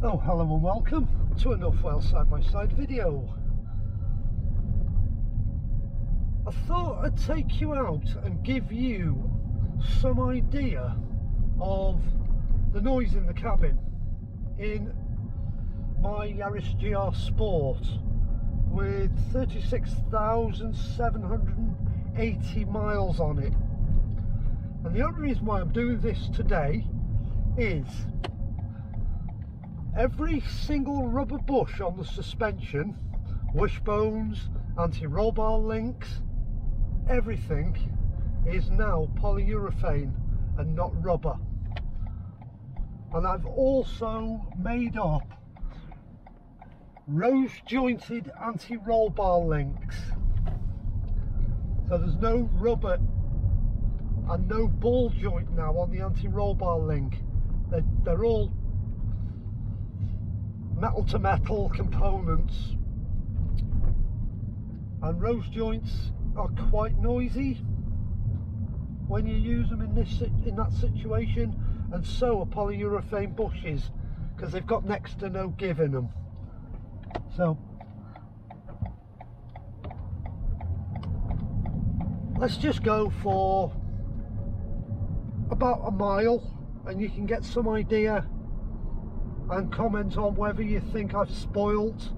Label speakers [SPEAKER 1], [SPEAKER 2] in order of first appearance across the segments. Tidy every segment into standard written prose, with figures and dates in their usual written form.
[SPEAKER 1] Oh, hello and welcome to a North Wales side-by-side video. I thought I'd take you out and give you some idea of the noise in the cabin in my Yaris GR Sport with 36,780 miles on it. And the only reason why I'm doing this today is every single rubber bush on the suspension, wishbones, anti-roll bar links, everything is now polyurethane and not rubber. And I've also made up rose jointed anti-roll bar links, so there's no rubber and no ball joint now on the anti-roll bar link. They're all metal to metal components, and rose joints are quite noisy when you use them in that situation, and so are polyurethane bushes because they've got next to no give in them. So let's just go for about a mile and you can get some idea and comment on whether you think I've spoilt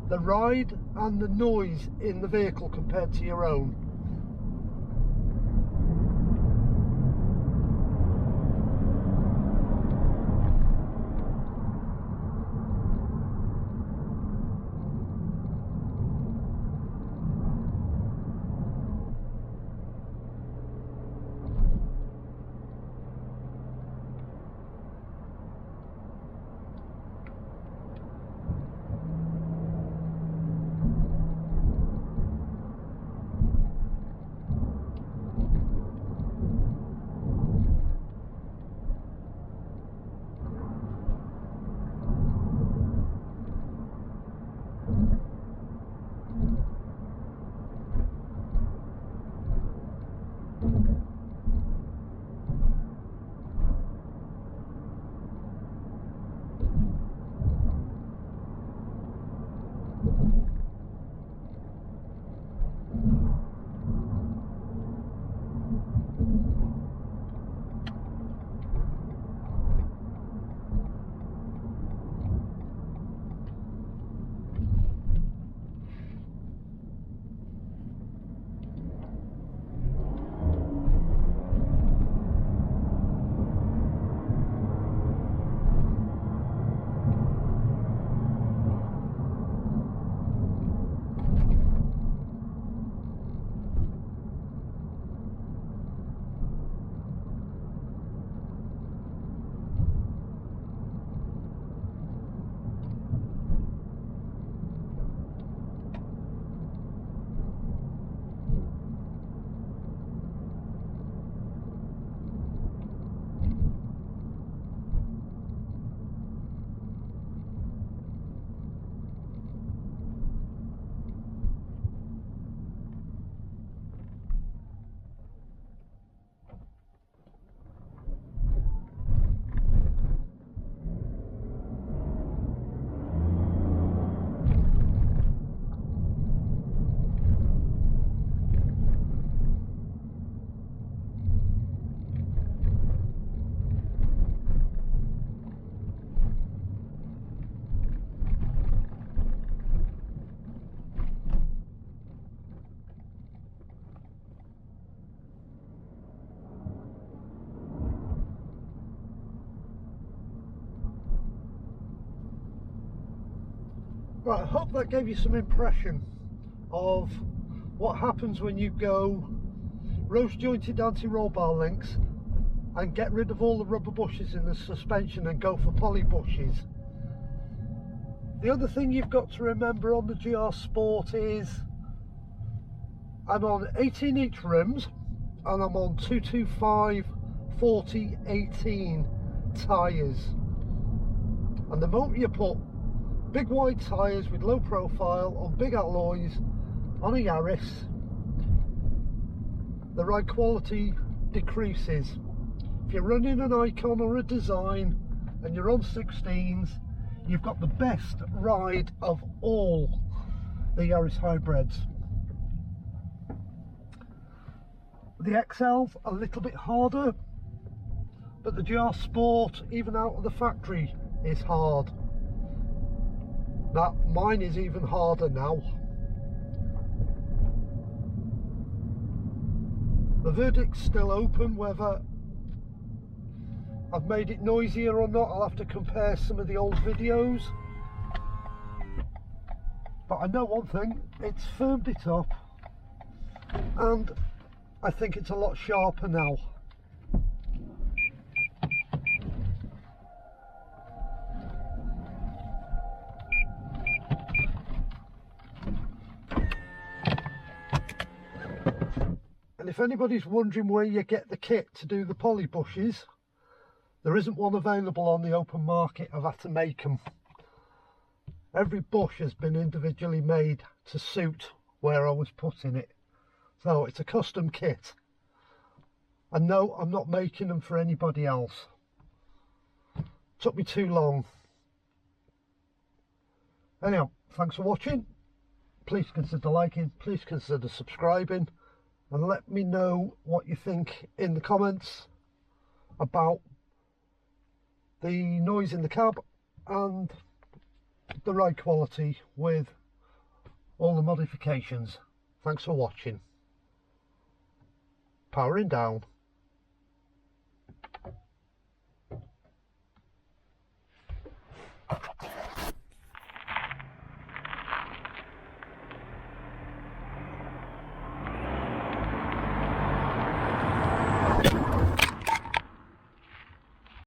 [SPEAKER 1] the ride and the noise in the vehicle compared to your own. Right, I hope that gave you some impression of what happens when you go rose jointed anti-roll bar links and get rid of all the rubber bushes in the suspension and go for poly bushes. The other thing you've got to remember on the GR Sport is I'm on 18-inch rims and I'm on 225 40/18 tyres, and the moment you put big wide tyres with low profile on big alloys on a Yaris, the ride quality decreases. If you're running an Icon or a Design and you're on 16s, you've got the best ride of all the Yaris hybrids. The XL's a little bit harder, but the GR Sport, even out of the factory, is hard. Now, mine is even harder now. The verdict's still open whether I've made it noisier or not. I'll have to compare some of the old videos. But I know one thing, it's firmed it up, and I think it's a lot sharper now. And if anybody's wondering where you get the kit to do the poly bushes, there isn't one available on the open market. I've had to make them. Every bush has been individually made to suit where I was putting it. So it's a custom kit. And no, I'm not making them for anybody else. Took me too long. Anyhow, thanks for watching. Please consider liking, please consider subscribing, and let me know what you think in the comments about the noise in the cab and the ride quality with all the modifications. Thanks for watching. Powering down.